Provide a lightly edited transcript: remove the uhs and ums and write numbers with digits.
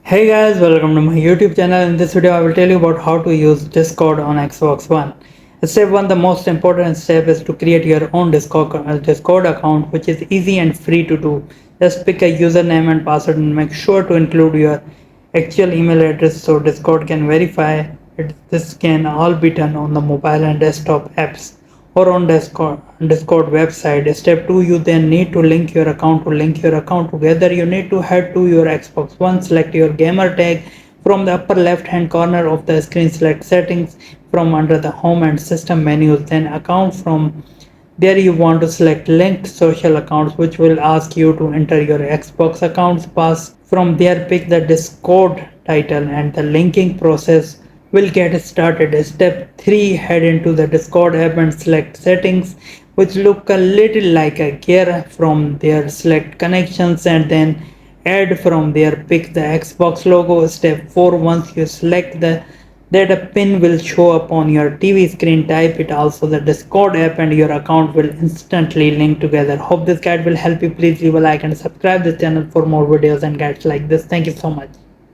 Hey guys, welcome to my YouTube channel. In this video, I will tell you about how to use Discord on Xbox One. Step 1, the most important step is to create your own Discord account, which is easy and free to do. Just pick a username and password and make sure to include your actual email address so Discord can verify it. This can all be done on the mobile and desktop apps or on Discord website. Step 2, you then need to link your account. To link your account together, you need to head to your Xbox One, select your gamer tag from the upper left hand corner of the screen, select settings from under the home and system menus, then account. From there you want to select linked social accounts, which will ask you to enter your Xbox account's pass. From there pick the Discord title and the linking process will get started. Step 3, head into the Discord app and select settings, which look a little like a gear. From there select connections and then add. From there pick the Xbox logo. Step 4, once you select that, a pin will show up on your TV screen. Type it also the Discord app and your account will instantly link together. Hope this guide will help you. Please leave a like and subscribe this channel for more videos and guides like this. Thank you so much.